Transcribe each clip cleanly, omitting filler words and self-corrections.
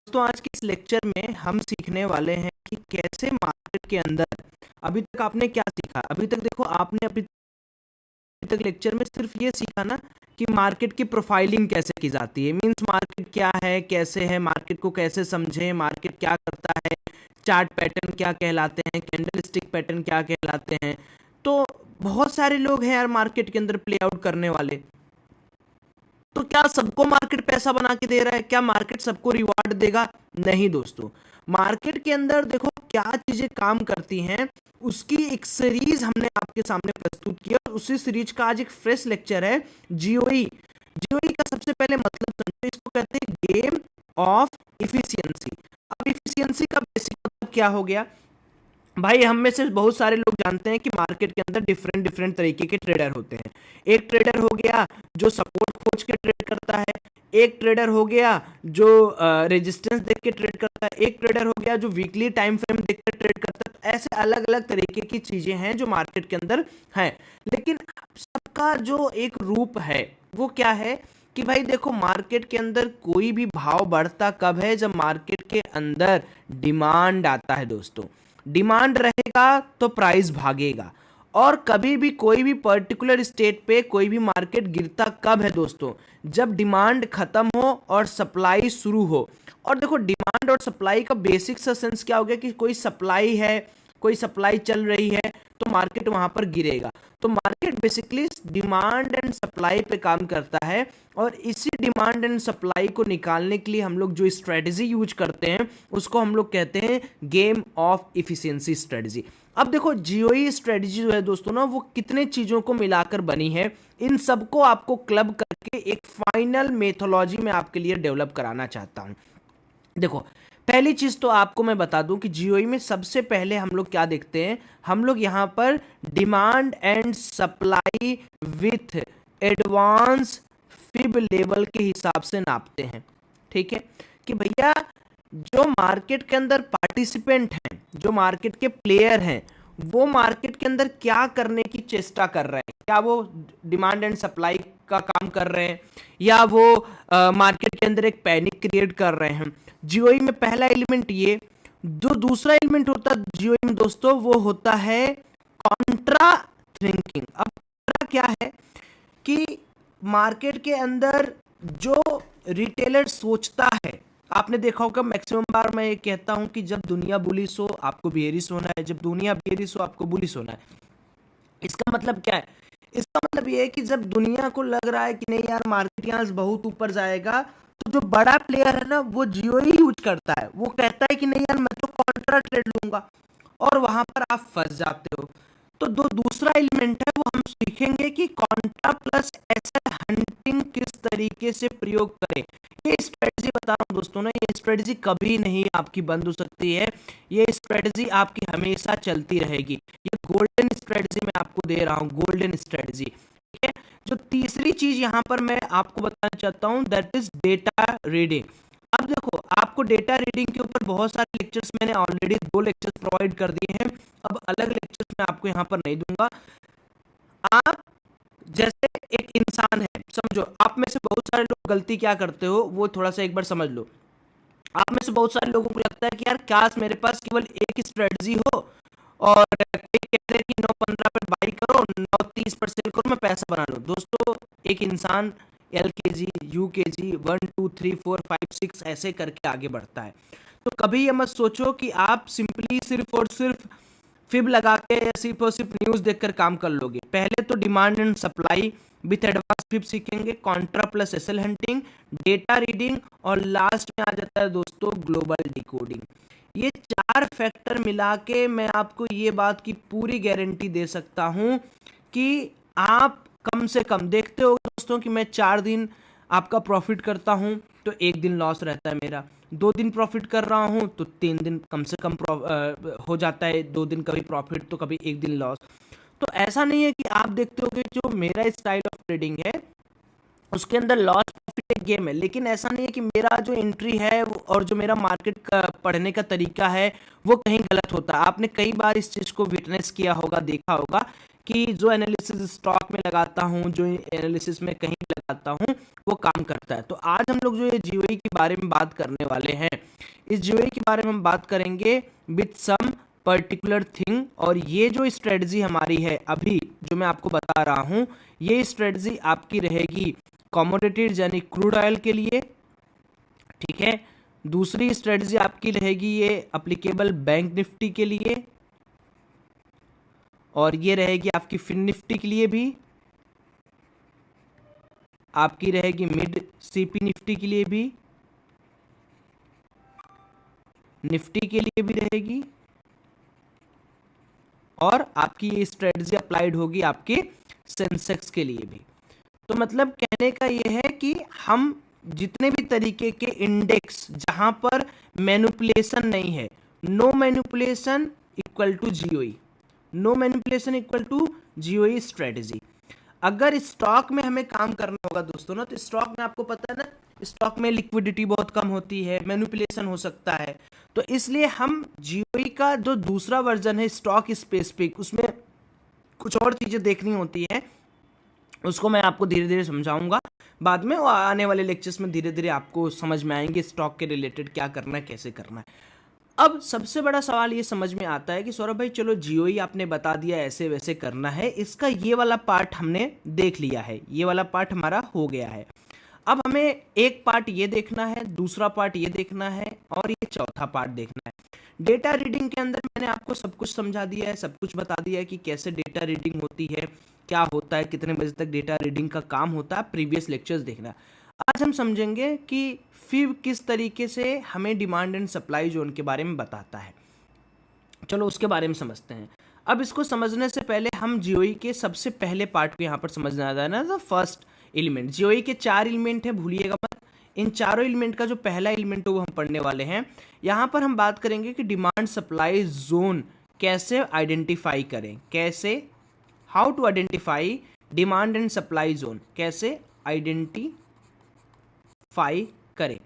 दोस्तों आज के इस लेक्चर में हम सीखने वाले हैं कि कैसे मार्केट के अंदर अभी तक आपने क्या सीखा। अभी तक देखो आपने अभी तक लेक्चर में सिर्फ ये सीखा ना कि मार्केट की प्रोफाइलिंग कैसे की जाती है। मींस मार्केट क्या है, कैसे है, मार्केट को कैसे समझें, मार्केट क्या करता है, चार्ट पैटर्न क्या कहलाते हैं, कैंडलस्टिक पैटर्न क्या कहलाते हैं। तो बहुत सारे लोग हैं यार मार्केट के अंदर प्ले आउट करने वाले। तो क्या सबको मार्केट पैसा बना के दे रहा है? क्या मार्केट सबको रिवार्ड देगा? नहीं दोस्तों, मार्केट के अंदर देखो क्या चीजें काम करती हैं, उसकी एक सीरीज हमने आपके सामने प्रस्तुत किया। उसी सीरीज का आज एक फ्रेश लेक्चर है जीओई। जीओई का सबसे पहले मतलब समझो, इसको कहते हैं गेम ऑफ इफिशियंसी। अब इफिशियंसी का बेसिक मतलब क्या हो गया भाई? हम में से बहुत सारे लोग जानते हैं कि मार्केट के अंदर डिफरेंट डिफरेंट तरीके के ट्रेडर होते हैं। एक ट्रेडर हो गया जो सपोर्ट खोज के ट्रेड करता है, एक ट्रेडर हो गया जो रेजिस्टेंस देख के ट्रेड करता है, एक ट्रेडर हो गया जो वीकली टाइम फ्रेम देख के ट्रेड करता है। तो ऐसे अलग अलग तरीके की चीजें हैं जो मार्केट के अंदर हैं, लेकिन सबका जो एक रूप है वो क्या है कि भाई देखो मार्केट के अंदर कोई भी भाव बढ़ता कब है? जब मार्केट के अंदर डिमांड आता है दोस्तों। डिमांड रहेगा तो प्राइस भागेगा। और कभी भी कोई भी पर्टिकुलर स्टेट पे कोई भी मार्केट गिरता कब है दोस्तों? जब डिमांड खत्म हो और सप्लाई शुरू हो। और देखो डिमांड और सप्लाई का बेसिक सा सेंस क्या हो गया कि कोई सप्लाई है, कोई सप्लाई चल रही है तो मार्केट वहां पर गिरेगा। तो market basically demand and supply पे काम करता है, और इसी डिमांड एंड सप्लाई को निकालने के लिए हम लोग जो स्ट्रेटजी यूज करते हैं उसको हम लोग कहते हैं गेम ऑफ इफिशियंसी स्ट्रेटजी। अब देखो जीओई स्ट्रेटजी जो है दोस्तों ना, वो कितने चीजों को मिलाकर बनी है, इन सबको आपको क्लब करके एक फाइनल मेथोलॉजी में आपके लिए डेवलप कराना चाहता हूं। देखो पहली चीज तो आपको मैं बता दूं कि जीओई में सबसे पहले हम लोग क्या देखते हैं, हम लोग यहां पर demand and supply with advance fib level के हिसाब से नापते हैं। ठीक है कि भैया जो मार्केट के अंदर पार्टिसिपेंट हैं, जो मार्केट के प्लेयर हैं, वो मार्केट के अंदर क्या करने की चेष्टा कर रहे हैं? क्या वो डिमांड एंड सप्लाई का काम कर रहे हैं, या वो मार्केट के अंदर एक पैनिक क्रिएट कर रहे हैं? जीओई में पहला एलिमेंट ये। जो दूसरा एलिमेंट होता है जीओई में दोस्तों, वो होता है कॉन्ट्रा थिंकिंग। अब कॉन्ट्रा क्या है कि मार्केट के अंदर जो रिटेलर सोचता है, आपने देखा होगा मैक्सिमम बार मैं ये कहता हूं कि जब दुनिया बुलिश हो आपको बेयरिश होना है, जब दुनिया बेयरिश हो आपको बुलिश होना है। इसका मतलब क्या है? इसका मतलब ये है कि जब दुनिया को लग रहा है कि नहीं यार मार्केट यहाँ से बहुत ऊपर जाएगा, तो जो बड़ा प्लेयर है ना वो जियो ही यूज करता है। वो कहता है कि नहीं यार मैं तो कॉन्ट्रा ट्रेड लूंगा, और वहां पर आप फंस जाते हो। तो जो दूसरा एलिमेंट है वो हम सीखेंगे कि कॉन्ट्रा प्लस एसेट हंटिंग किस तरीके से प्रयोग करें। ये स्ट्रेटजी बता रहा हूँ दोस्तों ना, ये स्ट्रेटजी कभी नहीं आपकी बंद हो सकती है, ये स्ट्रेटजी आपकी हमेशा चलती रहेगी। ये गोल्डन स्ट्रेटजी मैं आपको दे रहा हूँ, गोल्डन स्ट्रेटजी। ठीक है, जो तीसरी चीज यहाँ पर मैं आपको बताना चाहता हूँ दैट इज डेटा रीडिंग। अब देखो आपको डेटा रीडिंग के ऊपर बहुत सारे लेक्चर्स मैंने ऑलरेडी 2 लेक्चर्स प्रोवाइड कर दिए हैं। अब अलग लेक्चर्स मैं आपको यहाँ पर नहीं दूंगा। आप जैसे एक इंसान है, समझो आप में से बहुत सारे लोग गलती क्या करते हो वो थोड़ा सा एक बार समझ लो। आप में से बहुत सारे लोगों को लगता है कि यार काश मेरे पास केवल एक स्ट्रेटजी हो, और कोई कह रहे कि 9:15 पर बाई करो, 9:30 पर सेल करो, मैं पैसा बना लूं। दोस्तों एक इंसान LKG UKG 1 2 3 4 5 6 ऐसे करके आगे बढ़ता है। तो कभी ये मत सोचो कि आप सिंपली सिर्फ और सिर्फ फिब लगा के या सिर्फ और सिर्फ न्यूज देखकर काम कर लोगे। पहले तो demand and supply with advance fib सीखेंगे, contra plus SL hunting, data reading, और लास्ट में आ जाता है दोस्तों ग्लोबल डिकोडिंग। ये 4 फैक्टर मिला के मैं आपको ये बात की पूरी गारंटी दे सकता हूं कि आप कम से कम देखते हो दोस्तों कि मैं 4 दिन आपका प्रॉफिट करता हूं तो 1 दिन लॉस रहता है मेरा, 2 दिन प्रॉफिट कर रहा हूं तो 3 दिन कम से कम हो जाता है, 2 दिन कभी प्रॉफिट तो कभी 1 दिन लॉस। तो ऐसा नहीं है कि आप देखते हो कि जो मेरा स्टाइल ऑफ ट्रेडिंग है उसके अंदर लॉस प्रॉफिट एक गेम है, लेकिन ऐसा नहीं है कि मेरा जो एंट्री है और जो मेरा मार्केट का पढ़ने का तरीका है वो कहीं गलत होता है। आपने कई बार इस चीज को विटनेस किया होगा, देखा होगा कि जो एनालिसिस स्टॉक में लगाता हूँ, जो एनालिसिस में कहीं लगाता हूँ, वो काम करता है। तो आज हम लोग जो ये जीओई के बारे में बात करने वाले हैं, इस जीओई के बारे में हम बात करेंगे विथ सम पर्टिकुलर थिंग। और ये जो स्ट्रेटजी हमारी है अभी जो मैं आपको बता रहा हूँ, ये स्ट्रेटजी आपकी रहेगी कमोडिटीज यानी क्रूड ऑयल के लिए, ठीक है। दूसरी स्ट्रेटजी आपकी रहेगी ये अप्लीकेबल बैंक निफ्टी के लिए, और ये रहेगी आपकी फिन निफ्टी के लिए भी, आपकी रहेगी मिड सीपी निफ्टी के लिए भी, निफ्टी के लिए भी रहेगी, और आपकी ये स्ट्रेटजी अप्लाइड होगी आपके सेंसेक्स के लिए भी। तो मतलब कहने का ये है कि हम जितने भी तरीके के इंडेक्स जहां पर मैनिपुलेशन नहीं है, no manipulation equal to GOE, no manipulation equal to GOE strategy. अगर स्टॉक में हमें काम करना होगा दोस्तों ना, तो स्टॉक में आपको पता है ना, स्टॉक में लिक्विडिटी बहुत कम होती है, मैनिपुलेशन हो सकता है। तो इसलिए हम जीओई का जो दूसरा वर्जन है स्टॉक स्पेसिफिक, उसमें कुछ और चीजें देखनी होती है, उसको मैं आपको धीरे धीरे समझाऊंगा बाद में, और आने वाले लेक्चर्स में धीरे धीरे आपको समझ में आएंगे स्टॉक के रिलेटेड क्या करना है, कैसे करना है। अब सबसे बड़ा सवाल ये समझ में आता है कि सौरभ भाई चलो जीओई आपने बता दिया ऐसे वैसे करना है, इसका ये वाला पार्ट हमने देख लिया है, ये वाला पार्ट हमारा हो गया है। अब हमें एक पार्ट ये देखना है, दूसरा पार्ट ये देखना है, और ये चौथा पार्ट देखना है। डेटा रीडिंग के अंदर मैंने आपको सब कुछ समझा दिया है, सब कुछ बता दिया है कि कैसे डेटा रीडिंग होती है, क्या होता है, कितने बजे तक डेटा रीडिंग का काम होता है, प्रीवियस लेक्चर्स देखना। आज हम समझेंगे कि फिर किस तरीके से हमें डिमांड एंड सप्लाई जोन के बारे में बताता है। चलो उसके बारे में समझते हैं। अब इसको समझने से पहले हम जीओई के सबसे पहले पार्ट को यहाँ पर समझना है ना, द फर्स्ट एलिमेंट। जीओई के 4 एलिमेंट है, भूलिएगा मत। इन चारों एलिमेंट का जो पहला एलिमेंट है वो हम पढ़ने वाले हैं। यहाँ पर हम बात करेंगे कि डिमांड सप्लाई जोन कैसे आइडेंटिफाई करें, कैसे, how to identify demand and supply zone, कैसे आइडेंटिफाई करें।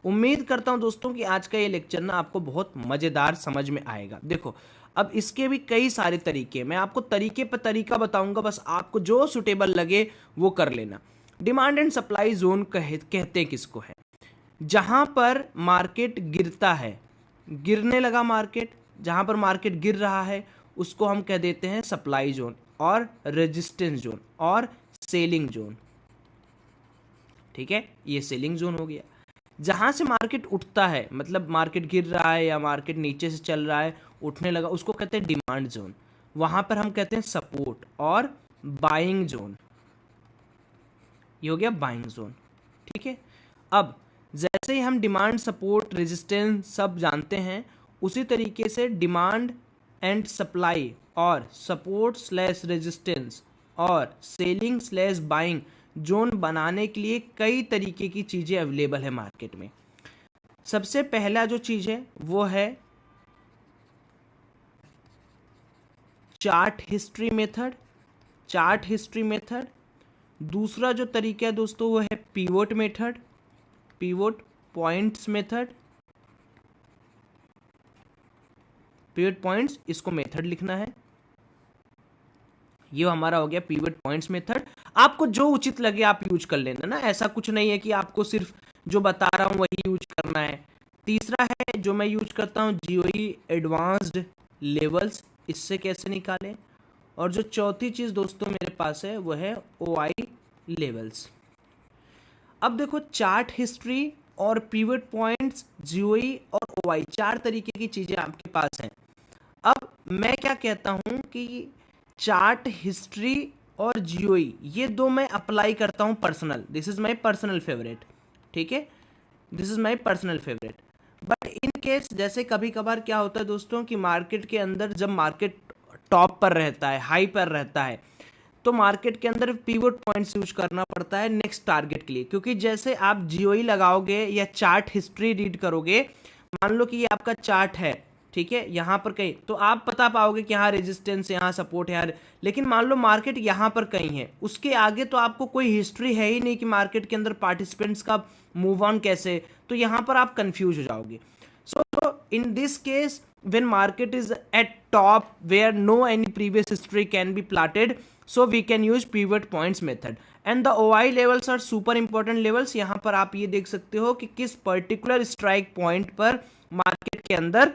उम्मीद करता हूं दोस्तों कि आज का ये लेक्चर ना आपको बहुत मजेदार समझ में आएगा। देखो अब इसके भी कई सारे तरीके, मैं आपको तरीके पर तरीका बताऊंगा, बस आपको जो सुटेबल लगे वो कर लेना। डिमांड एंड सप्लाई जोन कहते किसको है? जहां पर मार्केट गिरता है, गिरने लगा मार्केट, जहां पर मार्केट गिर रहा है उसको हम कह देते हैं सप्लाई जोन, और रेजिस्टेंस जोन, और सेलिंग जोन, ठीक है। ये सेलिंग जोन हो गया। जहां से मार्केट उठता है, मतलब मार्केट गिर रहा है या मार्केट नीचे से चल रहा है उठने लगा, उसको कहते हैं डिमांड जोन, वहां पर हम कहते हैं सपोर्ट और बाइंग जोन। ये हो गया बाइंग जोन, ठीक है। अब जैसे ही हम डिमांड, सपोर्ट, रेजिस्टेंस सब जानते हैं, उसी तरीके से डिमांड एंड सप्लाई और सपोर्ट स्लैश रेजिस्टेंस और सेलिंग स्लैश बाइंग जोन बनाने के लिए कई तरीके की चीज़ें अवेलेबल है मार्केट में। सबसे पहला जो चीज़ है वो है chart history method, chart history method. दूसरा जो तरीका है दोस्तों वो है pivot method, pivot points method, pivot points, इसको मेथड लिखना है। ये हमारा हो गया पिवट पॉइंट्स मेथड। आपको जो उचित लगे आप यूज कर लेना ना, ऐसा कुछ नहीं है कि आपको सिर्फ जो बता रहा हूं वही यूज करना है। तीसरा है जो मैं यूज करता हूं जीओई एडवांस्ड लेवल्स, इससे कैसे निकालें। और जो चौथी चीज दोस्तों मेरे पास है वो है ओआई लेवल्स। अब देखो चार्ट हिस्ट्री और पिवट पॉइंट्स, जीओई और ओआई, 4 तरीके की चीजें आपके पास हैं। अब मैं क्या कहता हूं कि चार्ट हिस्ट्री और जीओई ये दो मैं अप्लाई करता हूं personal, this is my personal favourite, ठीक है, this is my personal favourite. But in case जैसे कभी कभार क्या होता है दोस्तों कि मार्केट के अंदर जब मार्केट टॉप पर रहता है, हाई पर रहता है, तो मार्केट के अंदर पिवट पॉइंट्स यूज करना पड़ता है नेक्स्ट टारगेट के लिए। क्योंकि जैसे आप जीओई लगाओगे या चार्ट हिस्ट्री रीड करोगे, मान लो कि ये आपका चार्ट है, ठीक है, यहाँ पर कहीं, तो आप बता पाओगे कि यहाँ रेजिस्टेंस, यहाँ सपोर्ट है, यहाँ, लेकिन मान लो मार्केट यहाँ पर कहीं है, उसके आगे तो आपको कोई हिस्ट्री है ही नहीं कि मार्केट के अंदर पार्टिसिपेंट्स का मूव ऑन कैसे, तो यहाँ पर आप कंफ्यूज हो जाओगे। So in this case when market is at top where no any previous history can be plotted, so we can use pivot points method and the OI levels are super important levels। यहाँ पर आप ये देख सकते हो कि किस particular strike point पर मार्केट के अंदर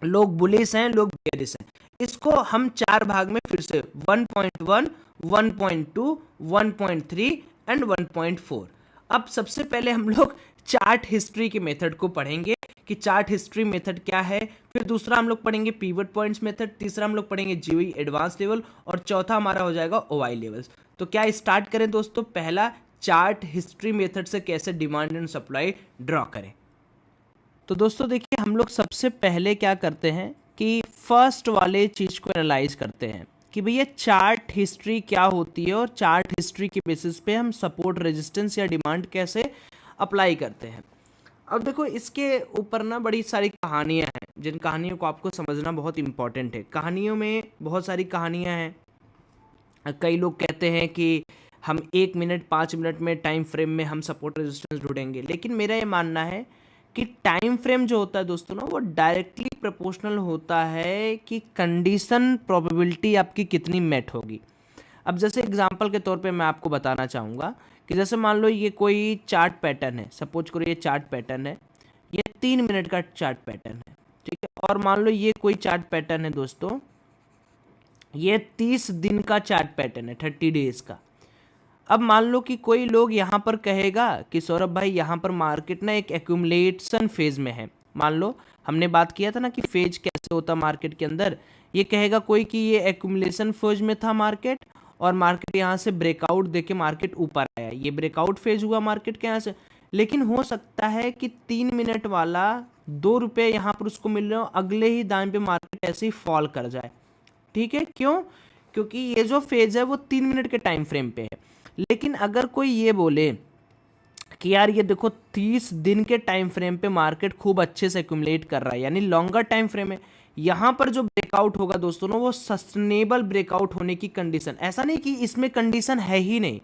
लोग बुलिश हैं, लोग बेरिश हैं। इसको हम चार भाग में फिर से 1.1, 1.2, 1.3 एंड 1.4। अब सबसे पहले हम लोग चार्ट हिस्ट्री के मेथड को पढ़ेंगे कि चार्ट हिस्ट्री मेथड क्या है, फिर दूसरा हम लोग पढ़ेंगे पिवट पॉइंट्स मेथड, तीसरा हम लोग पढ़ेंगे जीओई एडवांस लेवल और चौथा हमारा हो जाएगा ओआई लेवल्स। तो क्या स्टार्ट करें दोस्तों, पहला चार्ट हिस्ट्री मेथड से कैसे डिमांड एंड सप्लाई ड्रॉ करें। तो दोस्तों देखिए, हम लोग सबसे पहले क्या करते हैं कि फर्स्ट वाले चीज़ को एनालाइज करते हैं कि भैया चार्ट हिस्ट्री क्या होती है और चार्ट हिस्ट्री के बेसिस पे हम सपोर्ट रेजिस्टेंस या डिमांड कैसे अप्लाई करते हैं। अब देखो, इसके ऊपर ना बड़ी सारी कहानियां हैं, जिन कहानियों को आपको समझना बहुत इंपॉर्टेंट है। कहानियों में बहुत सारी कहानियां हैं। कई लोग कहते हैं कि हम 1 मिनट 5 मिनट में टाइम फ्रेम में हम सपोर्ट रेजिस्टेंस ढूंढेंगे, लेकिन मेरा ये मानना है कि टाइम फ्रेम जो होता है दोस्तों ना, वो डायरेक्टली प्रोपोर्शनल होता है कि कंडीशन प्रोबेबिलिटी आपकी कितनी मेट होगी। अब जैसे एग्जांपल के तौर पे मैं आपको बताना चाहूँगा कि जैसे मान लो ये कोई चार्ट पैटर्न है, सपोज करो ये चार्ट पैटर्न है, ये 3 मिनट का चार्ट पैटर्न है, ठीक है। और मान लो ये कोई चार्ट पैटर्न है दोस्तों, ये 30 दिन का चार्ट पैटर्न है, 30 डेज का। अब मान लो कि कोई लोग यहाँ पर कहेगा कि सौरभ भाई यहाँ पर मार्केट ना एक एक्यूमुलेशन फेज में है। मान लो हमने बात किया था ना कि फेज कैसे होता मार्केट के अंदर, ये कहेगा कोई कि ये एक्यूमुलेशन फेज में था मार्केट और मार्केट यहाँ से ब्रेकआउट देके मार्केट ऊपर आया, ये ब्रेकआउट फेज हुआ मार्केट के यहाँ से। लेकिन हो सकता है कि 3 मिनट वाला 2 रुपये यहाँ पर उसको मिल रहे हो, अगले ही दाम पे मार्केट ऐसे ही फॉल कर जाए, ठीक है। क्यों? क्योंकि ये जो फेज है वो 3 मिनट के टाइम फ्रेम पे है। लेकिन अगर कोई ये बोले कि यार ये देखो 30 दिन के टाइम फ्रेम पे मार्केट खूब अच्छे से एक्यूमुलेट कर रहा है, यानी लॉन्गर टाइम फ्रेम है, यहाँ पर जो ब्रेकआउट होगा दोस्तों ना, वो सस्टेनेबल ब्रेकआउट होने की कंडीशन, ऐसा नहीं कि इसमें कंडीशन है ही नहीं।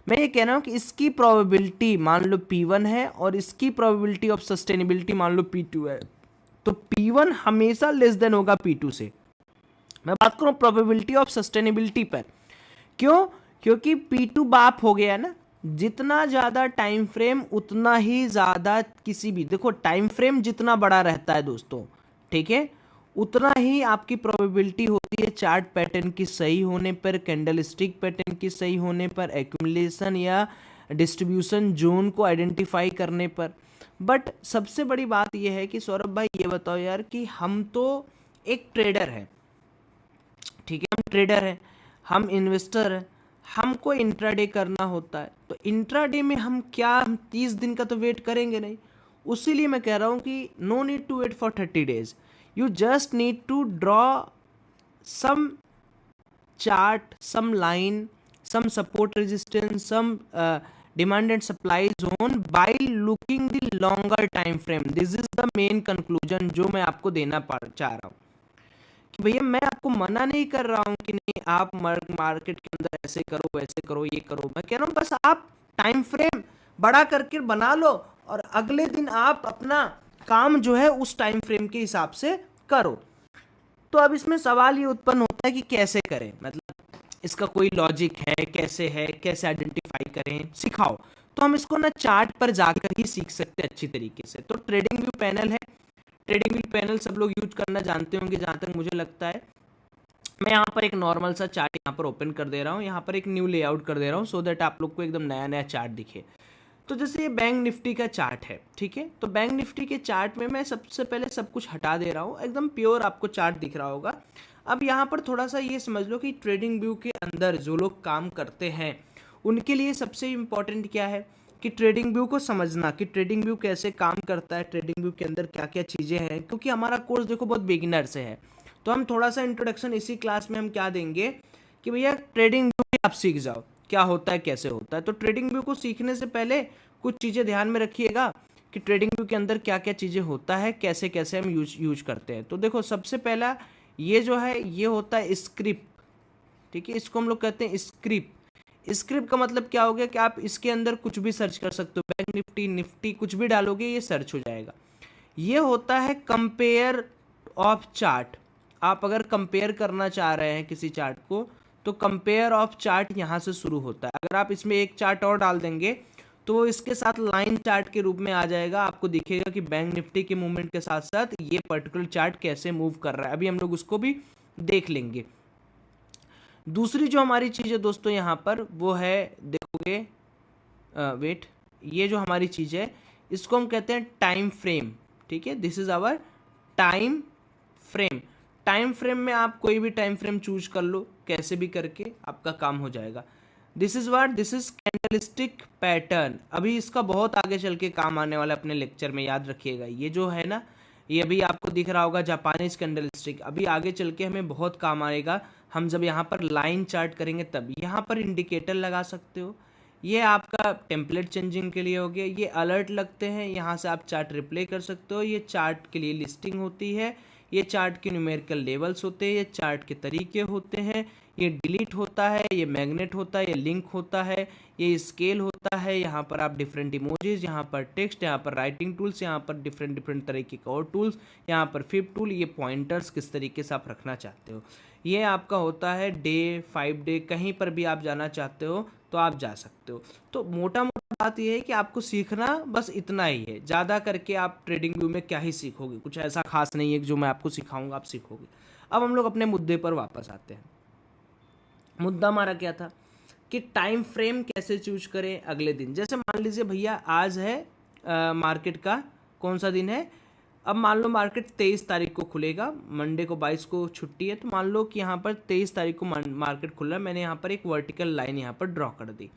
मैं ये कह रहा हूँ कि इसकी प्रोबेबिलिटी मान लो P1 है और इसकी प्रोबेबिलिटी ऑफ सस्टेनेबिलिटी मान लो P2 है, तो P1 हमेशा लेस देन होगा P2 से। मैं बात करूँ प्रोबेबिलिटी ऑफ सस्टेनेबिलिटी पर, क्यों? क्योंकि P2 बाप हो गया ना, जितना ज़्यादा टाइम फ्रेम उतना ही ज़्यादा किसी भी, देखो टाइम फ्रेम जितना बड़ा रहता है दोस्तों, ठीक है, उतना ही आपकी प्रोबेबिलिटी होती है चार्ट पैटर्न की सही होने पर, कैंडलस्टिक पैटर्न की सही होने पर, एक्यूमुलेशन या डिस्ट्रीब्यूशन जोन को आइडेंटिफाई करने पर। बट सबसे बड़ी बात यह है कि सौरभ भाई ये बताओ यार कि हम तो एक ट्रेडर हैं, ठीक है, हम ट्रेडर हैं, हम इन्वेस्टर हैं, हमको इंट्राडे करना होता है, तो इंट्राडे में हम 30 दिन का तो वेट करेंगे नहीं। उसीलिए मैं कह रहा हूँ कि no need to wait for 30 days, you just need to draw some chart, some line, some support resistance, some demand and supply zone by looking the longer time frame. This is the main conclusion जो मैं आपको देना चाह रहा हूँ कि भैया मैं आपको मना नहीं कर रहा हूँ कि नहीं आप मार्केट के अंदर ऐसे करो वैसे करो ये करो, मैं कह रहा हूँ बस आप टाइम फ्रेम बड़ा करके बना लो और अगले दिन आप अपना काम जो है उस टाइम फ्रेम के हिसाब से करो। तो अब इसमें सवाल ये उत्पन्न होता है कि कैसे करें, मतलब इसका कोई लॉजिक है, कैसे है, कैसे आइडेंटिफाई करें, सिखाओ। तो हम इसको ना चार्ट पर जाकर ही सीख सकते हैं अच्छी तरीके से। तो ट्रेडिंग व्यू पैनल है, ट्रेडिंग व्यू पैनल सब लोग यूज करना जानते होंगे जहाँ तक मुझे लगता है। मैं यहाँ पर एक नॉर्मल सा चार्ट यहाँ पर ओपन कर दे रहा हूँ, यहाँ पर एक न्यू लेआउट कर दे रहा हूँ सो दैट आप लोग को एकदम नया नया चार्ट दिखे। तो जैसे ये बैंक निफ्टी का चार्ट है, ठीक है, तो बैंक निफ्टी के चार्ट में मैं सबसे पहले सब कुछ हटा दे रहा हूँ, एकदम प्योर आपको चार्ट दिख रहा होगा। अब यहाँ पर थोड़ा सा ये समझ लो कि ट्रेडिंग व्यू के अंदर जो लोग काम करते हैं उनके लिए सबसे इम्पॉर्टेंट क्या है कि ट्रेडिंग व्यू को समझना, कि ट्रेडिंग व्यू कैसे काम करता है, ट्रेडिंग व्यू के अंदर क्या क्या चीज़ें हैं। क्योंकि हमारा कोर्स देखो बहुत बिगिनर से है, तो हम थोड़ा सा इंट्रोडक्शन इसी क्लास में हम क्या देंगे कि भैया ट्रेडिंग व्यू आप सीख जाओ क्या होता है, कैसे होता है। तो ट्रेडिंग व्यू को सीखने से पहले कुछ चीज़ें ध्यान में रखिएगा कि ट्रेडिंग व्यू के अंदर क्या क्या चीज़ें होता है, कैसे कैसे हम यूज करते हैं। तो देखो सबसे पहला ये जो है ये होता है स्क्रिप्ट, ठीक है, इसको हम लोग कहते हैं स्क्रिप्ट। स्क्रिप्ट का मतलब क्या हो गया कि आप इसके अंदर कुछ भी सर्च कर सकते हो, बैंक निफ्टी कुछ भी डालोगे ये सर्च हो जाएगा। ये होता है कंपेयर ऑफ चार्ट, आप अगर कंपेयर करना चाह रहे हैं किसी चार्ट को तो कंपेयर ऑफ चार्ट यहाँ से शुरू होता है। अगर आप इसमें एक चार्ट और डाल देंगे तो वो इसके साथ लाइन चार्ट के रूप में आ जाएगा, आपको दिखेगा कि बैंक निफ्टी के मूवमेंट के साथ साथ ये पर्टिकुलर चार्ट कैसे मूव कर रहा है। अभी हम लोग उसको भी देख लेंगे। दूसरी जो हमारी चीज़ है दोस्तों यहाँ पर वो है, देखोगे वेट, ये जो हमारी चीज़ है इसको हम कहते हैं टाइम फ्रेम। ठीक है, this is our time frame. Time frame में आप कोई भी टाइम फ्रेम चूज कर लो, कैसे भी करके आपका काम हो जाएगा। This is what, this is candlestick pattern. अभी इसका बहुत आगे चल के काम आने वाला, अपने लेक्चर में याद रखिएगा। ये जो है ना, ये अभी आपको दिख रहा होगा जापानीज कैंडलस्टिक, अभी आगे चल के हमें बहुत काम आएगा। हम जब यहाँ पर लाइन चार्ट करेंगे तब यहाँ पर इंडिकेटर लगा सकते हो। ये आपका टेम्पलेट चेंजिंग के लिए हो गया। ये अलर्ट लगते हैं, यहाँ से आप चार्ट रिप्ले कर सकते हो। ये चार्ट के लिए लिस्टिंग होती है, ये चार्ट के न्यूमेरिकल लेवल्स होते हैं, ये चार्ट के तरीके होते हैं, ये डिलीट होता है, ये मैग्नेट होता है, ये लिंक होता है, ये स्केल होता है। यहाँ पर आप डिफरेंट इमोजीज, यहाँ पर टेक्स्ट, यहाँ पर राइटिंग टूल्स, यहाँ पर डिफरेंट तरीके के और टूल्स, यहाँ पर फिप टूल, ये पॉइंटर्स किस तरीके से आप रखना चाहते हो। ये आपका होता है डे, 5 डे, कहीं पर भी आप जाना चाहते हो तो आप जा सकते हो। तो मोटा मोटा बात यह है कि आपको सीखना बस इतना ही है, ज़्यादा करके आप ट्रेडिंग व्यू में क्या ही सीखोगे, कुछ ऐसा खास नहीं है कि जो मैं आपको सिखाऊंगा आप सीखोगे। अब हम लोग अपने मुद्दे पर वापस आते हैं। मुद्दा हमारा क्या था कि टाइम फ्रेम कैसे चूज करें अगले दिन। जैसे मान लीजिए भैया आज है मार्केट का कौन सा दिन है, अब मान लो मार्केट 23 तारीख को खुलेगा, मंडे को 22 को छुट्टी है, तो मान लो कि यहाँ पर 23 तारीख को मार्केट खुल रहा है। मैंने यहाँ पर एक वर्टिकल लाइन यहाँ पर ड्रॉ कर दी।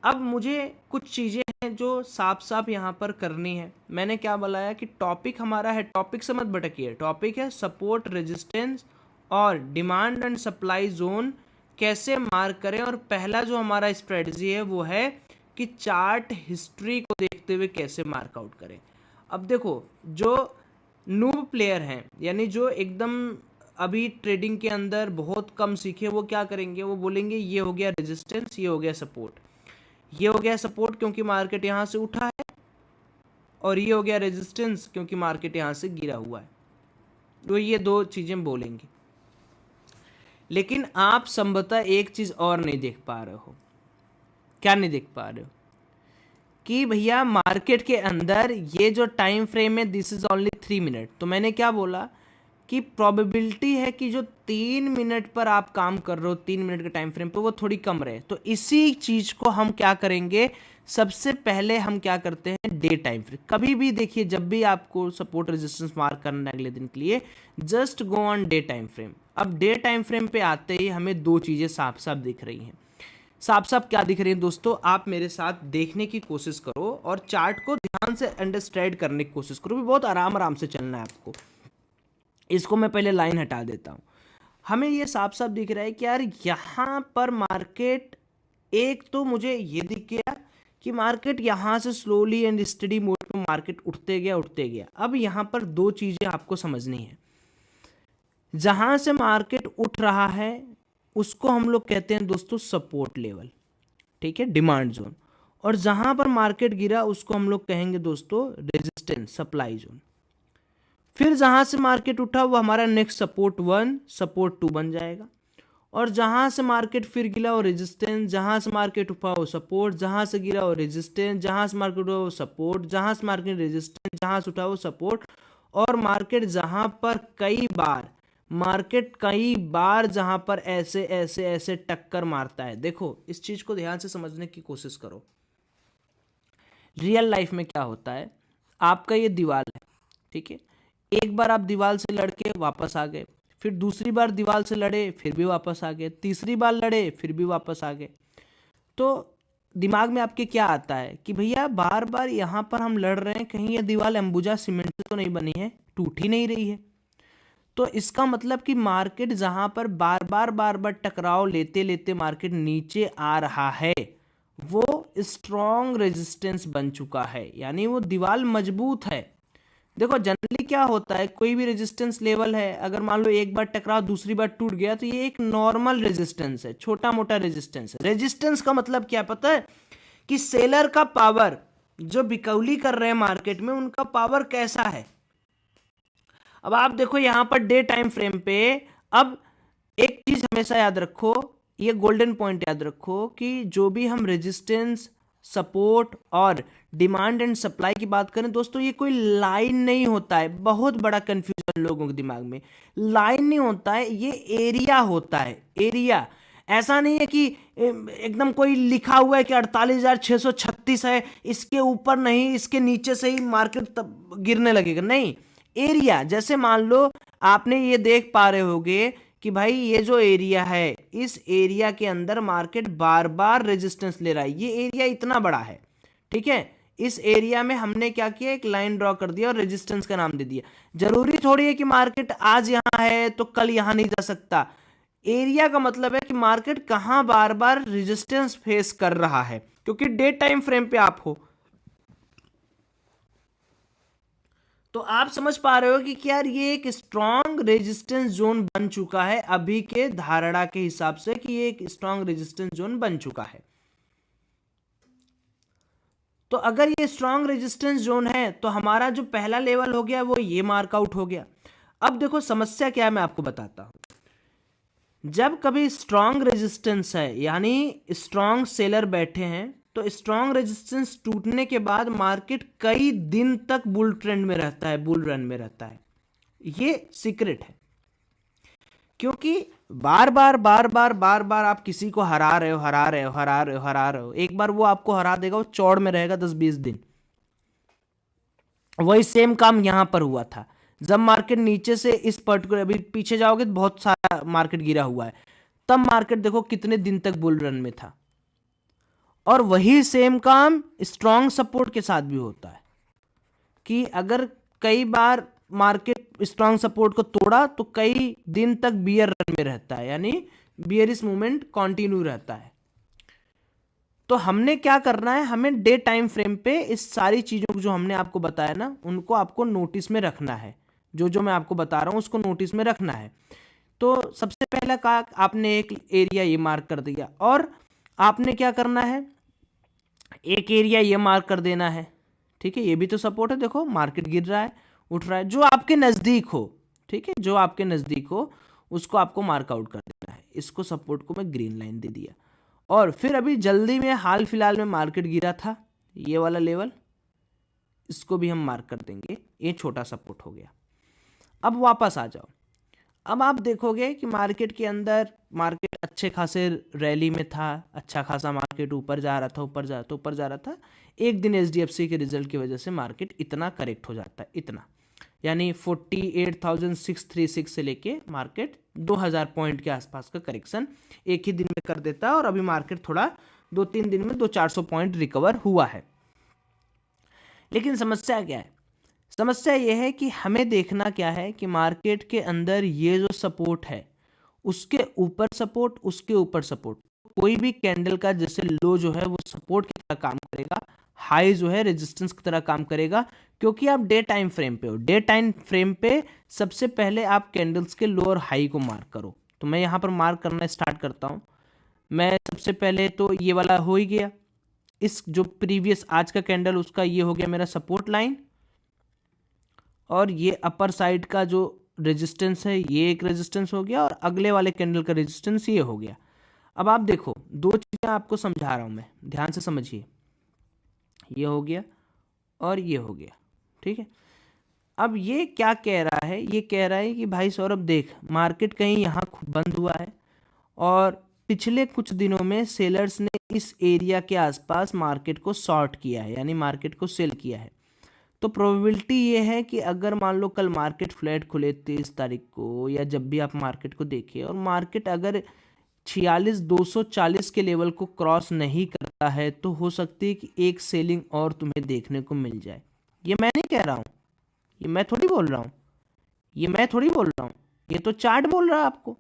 अब मुझे कुछ चीज़ें हैं जो साफ साफ यहाँ पर करनी है। मैंने क्या बताया कि टॉपिक हमारा है, टॉपिक से मत भटकिए, टॉपिक है सपोर्ट, रेजिस्टेंस और डिमांड एंड सप्लाई जोन कैसे मार्क करें। और पहला जो हमारा स्ट्रेटजी है वो है कि चार्ट हिस्ट्री को देखते हुए कैसे मार्कआउट करें। अब देखो, जो नूब प्लेयर हैं, यानी जो एकदम अभी ट्रेडिंग के अंदर बहुत कम सीखे, वो क्या करेंगे, वो बोलेंगे ये हो गया रेजिस्टेंस, ये हो गया सपोर्ट, ये हो गया सपोर्ट क्योंकि मार्केट यहाँ से उठा है, और ये हो गया रेजिस्टेंस क्योंकि मार्केट यहाँ से गिरा हुआ है। तो ये दो चीज़ें बोलेंगे। लेकिन आप संभवतः एक चीज़ और नहीं देख पा रहे हो। क्या नहीं देख पा रहे हो? कि भैया मार्केट के अंदर ये जो टाइम फ्रेम है दिस इज ओनली 3 मिनट। तो मैंने क्या बोला कि प्रोबेबिलिटी है कि जो 3 मिनट पर आप काम कर रहे हो, 3 मिनट के टाइम फ्रेम पर, वो थोड़ी कम रहे। तो इसी चीज को हम क्या करेंगे, सबसे पहले हम क्या करते हैं, डे टाइम फ्रेम। कभी भी देखिए, जब भी आपको सपोर्ट रेजिस्टेंस मार्क करना है अगले दिन के लिए, just go on day time frame. अब डे टाइम फ्रेम पे आते ही हमें दो चीजें साफ साफ दिख रही हैं। साफ साफ क्या दिख रही है दोस्तों, आप मेरे साथ देखने की कोशिश करो और चार्ट को ध्यान से अंडरस्टैंड करने की कोशिश करो। भी बहुत आराम आराम से चलना है आपको। इसको मैं पहले लाइन हटा देता हूँ। हमें ये साफ साफ दिख रहा है कि यार यहाँ पर मार्केट, एक तो मुझे ये दिख गया कि मार्केट यहाँ से स्लोली एंड स्टडी मोड में मार्केट उठते गया। अब यहाँ पर दो चीज़ें आपको समझनी है। जहाँ से मार्केट उठ रहा है उसको हम लोग कहते हैं दोस्तों सपोर्ट लेवल, ठीक है, डिमांड जोन। और जहां पर मार्केट गिरा उसको हम लोग कहेंगे दोस्तों रेजिस्टेंस, सप्लाई जोन। फिर जहां से मार्केट उठा वो हमारा नेक्स्ट सपोर्ट 1, सपोर्ट 2 बन जाएगा। और जहां से मार्केट फिर गिरा वो रेजिस्टेंस, जहां से मार्केट उठा वो सपोर्ट, जहां से गिरा वो रेजिस्टेंस, जहां से मार्केट उठा वो सपोर्ट, जहां से मार्केट रेजिस्टेंस, जहां से उठा वो सपोर्ट। और मार्केट जहां पर कई बार जहां पर ऐसे टक्कर मारता है। देखो, इस चीज को ध्यान से समझने की कोशिश करो। रियल लाइफ में क्या होता है, आपका ये दीवार है, ठीक है, एक बार आप दीवार से लड़के वापस आ गए, फिर दूसरी बार दीवार से लड़े फिर भी वापस आ गए, तीसरी बार लड़े फिर भी वापस आ गए। तो दिमाग में आपके क्या आता है कि भैया बार बार यहाँ पर हम लड़ रहे हैं, कहीं ये दीवार अंबुजा सीमेंट से तो नहीं बनी है, टूट ही नहीं रही है। तो इसका मतलब कि मार्केट जहां पर बार बार टकराव लेते लेते मार्केट नीचे आ रहा है, वो स्ट्रॉन्ग रेजिस्टेंस बन चुका है, यानी वो दीवार मजबूत है। देखो जनरली क्या होता है, कोई भी रेजिस्टेंस लेवल है, अगर मान लो एक बार टकराव दूसरी बार टूट गया तो ये एक नॉर्मल रेजिस्टेंस है, छोटा मोटा रेजिस्टेंस है। रेजिस्टेंस का मतलब क्या पता है कि सेलर का पावर, जो बिकौली कर रहे हैं मार्केट में, उनका पावर कैसा है। अब आप देखो यहाँ पर डे टाइम फ्रेम पे, अब एक चीज हमेशा याद रखो, ये गोल्डन पॉइंट याद रखो कि जो भी हम रेजिस्टेंस, सपोर्ट और डिमांड एंड सप्लाई की बात करें दोस्तों, ये कोई लाइन नहीं होता है। बहुत बड़ा कंफ्यूजन लोगों के दिमाग में, लाइन नहीं होता है, ये एरिया होता है, एरिया। ऐसा नहीं है कि एकदम कोई लिखा हुआ है कि 48,636 है, इसके ऊपर नहीं, इसके नीचे से ही मार्केट गिरने लगेगा, नहीं। एरिया, जैसे मान लो आपने ये देख पा रहे होगे कि भाई ये जो एरिया है, इस एरिया के अंदर मार्केट बार बार रेजिस्टेंस ले रहा है, ये एरिया इतना बड़ा है, ठीक है। इस एरिया में हमने क्या किया, एक लाइन ड्रॉ कर दिया और रेजिस्टेंस का नाम दे दिया। जरूरी थोड़ी है कि मार्केट आज यहां है तो कल यहां नहीं जा सकता। एरिया का मतलब है कि मार्केट कहां बार बार रेजिस्टेंस फेस कर रहा है, क्योंकि डे टाइम फ्रेम पे आप हो। तो आप समझ पा रहे हो कि यार ये एक स्ट्रॉन्ग रेजिस्टेंस जोन बन चुका है, अभी के धारणा के हिसाब से कि ये एक स्ट्रॉन्ग रेजिस्टेंस जोन बन चुका है। तो अगर ये स्ट्रॉन्ग रेजिस्टेंस जोन है तो हमारा जो पहला लेवल हो गया वो ये मार्कआउट हो गया। अब देखो समस्या क्या है, मैं आपको बताता हूं। जब कभी स्ट्रॉन्ग रेजिस्टेंस है, यानी स्ट्रॉन्ग सेलर बैठे हैं, तो स्ट्रॉन्ग रेजिस्टेंस टूटने के बाद मार्केट कई दिन तक बुल ट्रेंड में रहता है, बुल रन में रहता है। ये सीक्रेट है, क्योंकि बार बार बार बार बार बार आप किसी को हरा रहे हो, हरा रहे हो, हरा रहे हो, हरा रहे हो, एक बार वो आपको हरा देगा, वो चौड़ में रहेगा 10-20 दिन। वही सेम काम यहां पर हुआ था। जब मार्केट नीचे से इस पर्टिकुलर, अभी पीछे जाओगे तो बहुत सारा मार्केट गिरा हुआ है, तब मार्केट देखो कितने दिन तक बुल रन में था। और वही सेम काम स्ट्रॉन्ग सपोर्ट के साथ भी होता है, कि अगर कई बार मार्केट स्ट्रॉन्ग सपोर्ट को तोड़ा तो कई दिन तक बियर रन में रहता है, यानी बियरिश मूवमेंट कंटिन्यू रहता है। तो हमने क्या करना है, हमें डे टाइम फ्रेम पे इस सारी चीजों को जो हमने आपको बताया ना, उनको आपको नोटिस में रखना है। जो जो मैं आपको बता रहा हूं उसको नोटिस में रखना है। तो सबसे पहला कहा, आपने एक एरिया ये मार्क कर दिया, और आपने क्या करना है, एक एरिया ये मार्क कर देना है, ठीक है। ये भी तो सपोर्ट है, देखो मार्केट गिर रहा है, उठ रहा है, जो आपके नज़दीक हो, ठीक है, जो आपके नज़दीक हो उसको आपको मार्क आउट कर देना है। इसको सपोर्ट को मैं ग्रीन लाइन दे दिया। और फिर अभी जल्दी में हाल फिलहाल में मार्केट गिरा था, ये वाला लेवल, इसको भी हम मार्क कर देंगे, ये छोटा सपोर्ट हो गया। अब वापस आ जाओ। अब आप देखोगे कि मार्केट के अंदर मार्केट अच्छे खासे रैली में था, अच्छा खासा मार्केट ऊपर जा रहा था, ऊपर जा रहा था, ऊपर जा रहा था। एक दिन एचडीएफसी के रिजल्ट की वजह से मार्केट इतना करेक्ट हो जाता है, इतना, यानी 48,636 से लेके मार्केट 2000 पॉइंट के आसपास का करेक्शन एक ही दिन में कर देता है। और अभी मार्केट थोड़ा 2-3 दिन में 200-400 पॉइंट रिकवर हुआ है। लेकिन समस्या क्या है, समस्या यह है कि हमें देखना क्या है कि मार्केट के अंदर ये जो सपोर्ट है, उसके ऊपर सपोर्ट, उसके ऊपर सपोर्ट, कोई भी कैंडल का जैसे लो जो है वो सपोर्ट की तरह काम करेगा, हाई जो है रेजिस्टेंस की तरह काम करेगा, क्योंकि आप डे टाइम फ्रेम पे हो। डे टाइम फ्रेम पे सबसे पहले आप कैंडल्स के लो और हाई को मार्क करो। तो मैं यहाँ पर मार्क करना स्टार्ट करता हूँ। मैं सबसे पहले तो ये वाला हो ही गया, इस जो प्रीवियस आज का कैंडल उसका ये हो गया मेरा सपोर्ट लाइन, और ये अपर साइड का जो रेजिस्टेंस है ये एक रेजिस्टेंस हो गया, और अगले वाले कैंडल का रेजिस्टेंस ये हो गया। अब आप देखो, दो चीज़ें आपको समझा रहा हूँ मैं, ध्यान से समझिए। ये हो गया और ये हो गया, ठीक है। अब ये क्या कह रहा है, ये कह रहा है कि भाई सौरभ देख, मार्केट कहीं यहाँ बंद हुआ है, और पिछले कुछ दिनों में सेलर्स ने इस एरिया के आसपास मार्केट को शॉर्ट किया है, यानी मार्केट को सेल किया है। तो प्रोबेबिलिटी ये है कि अगर मान लो कल मार्केट फ्लैट खुले 23 तारीख को, या जब भी आप मार्केट को देखिए, और मार्केट अगर 46,240 के लेवल को क्रॉस नहीं करता है, तो हो सकती है कि एक सेलिंग और तुम्हें देखने को मिल जाए। ये मैं नहीं कह रहा हूँ, ये मैं थोड़ी बोल रहा हूँ, ये मैं थोड़ी बोल रहा हूँ, ये तो चार्ट बोल रहा है आपको।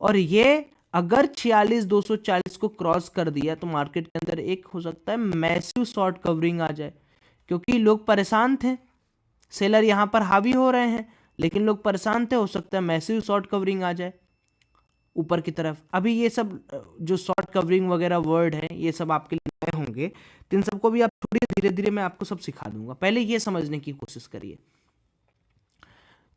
और ये अगर 46,240 को क्रॉस कर दिया तो मार्केट के अंदर एक हो सकता है मैसिव शॉर्ट कवरिंग आ जाए, क्योंकि लोग परेशान थे, सेलर यहाँ पर हावी हो रहे हैं, लेकिन लोग परेशान थे, हो सकता है मैसिव शॉर्ट कवरिंग आ जाए ऊपर की तरफ। अभी ये सब जो शॉर्ट कवरिंग वगैरह वर्ड है, ये सब आपके लिए नए होंगे, तो इन सबको भी आप थोड़ी धीरे धीरे मैं आपको सब सिखा दूंगा, पहले ये समझने की कोशिश करिए।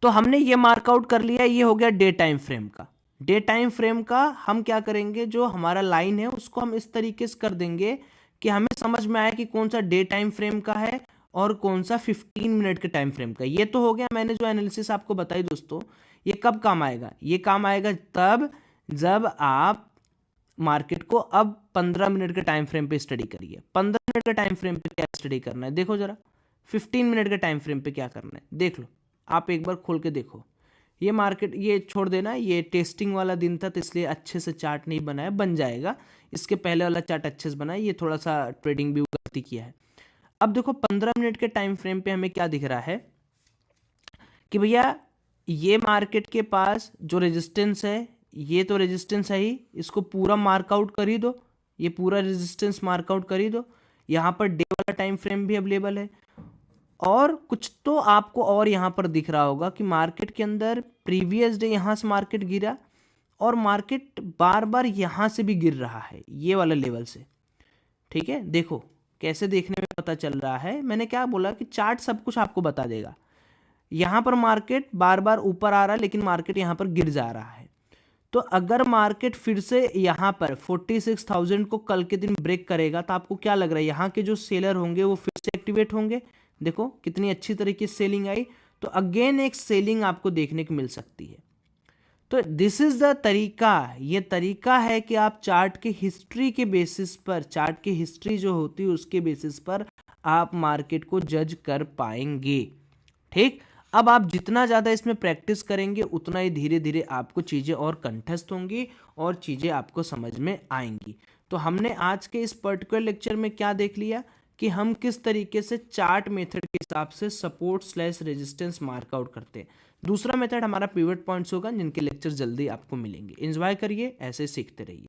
तो हमने ये मार्कआउट कर लिया, ये हो गया डे टाइम फ्रेम का। डे टाइम फ्रेम का हम क्या करेंगे, जो हमारा लाइन है उसको हम इस तरीके से कर देंगे कि हमें समझ में आए कि कौन सा डे टाइम फ्रेम का है और कौन सा 15 मिनट के टाइम फ्रेम का। ये तो हो गया, मैंने जो एनालिसिस आपको बताई दोस्तों। ये कब काम आएगा, ये काम आएगा तब जब आप मार्केट को अब 15 मिनट के टाइम फ्रेम पे स्टडी करिए। 15 मिनट के टाइम फ्रेम पे क्या स्टडी करना है देखो जरा, 15 मिनट के टाइम फ्रेम पे क्या करना है देख लो, आप एक बार खोल के देखो। ये मार्केट, ये छोड़ देना, ये टेस्टिंग वाला दिन था तो इसलिए अच्छे से चार्ट नहीं बनाया, बन जाएगा। इसके पहले वाला चार्ट अच्छे से बनाया, ये थोड़ा सा ट्रेडिंग भी गलती किया है। अब देखो 15 मिनट के टाइम फ्रेम पे हमें क्या दिख रहा है कि भैया ये मार्केट के पास जो रेजिस्टेंस है, ये तो रेजिस्टेंस है ही, इसको पूरा मार्कआउट कर ही दो, ये पूरा रेजिस्टेंस मार्कआउट कर ही दो। यहाँ पर डे वाला टाइम फ्रेम भी अवेलेबल है। और कुछ तो आपको और यहाँ पर दिख रहा होगा कि मार्केट के अंदर प्रीवियस डे यहाँ से मार्केट गिरा और मार्केट बार बार यहाँ से भी गिर रहा है, ये वाला लेवल से। ठीक है, देखो कैसे देखने में पता चल रहा है। मैंने क्या बोला कि चार्ट सब कुछ आपको बता देगा। यहाँ पर मार्केट बार बार ऊपर आ रहा है लेकिन मार्केट यहाँ पर गिर जा रहा है। तो अगर मार्केट फिर से यहाँ पर 46,000 को कल के दिन ब्रेक करेगा तो आपको क्या लग रहा है, यहाँ के जो सेलर होंगे वो फिर से एक्टिवेट होंगे। देखो कितनी अच्छी तरीके से सेलिंग आई, तो अगेन एक सेलिंग आपको देखने को मिल सकती है। तो दिस इज द तरीका, ये तरीका है कि आप चार्ट के हिस्ट्री के बेसिस पर, चार्ट की हिस्ट्री जो होती है उसके बेसिस पर आप मार्केट को जज कर पाएंगे। ठीक, अब आप जितना ज़्यादा इसमें प्रैक्टिस करेंगे उतना ही धीरे धीरे आपको चीज़ें और कंठस्थ होंगी और चीज़ें आपको समझ में आएंगी। तो हमने आज के इस पर्टिकुलर लेक्चर में क्या देख लिया कि हम किस तरीके से चार्ट मेथड के हिसाब से सपोर्ट स्लैश रेजिस्टेंस मार्कआउट करते हैं। दूसरा मेथड हमारा पिवट पॉइंट्स होगा, जिनके लेक्चर जल्दी आपको मिलेंगे। एंजॉय करिए, ऐसे सीखते रहिए।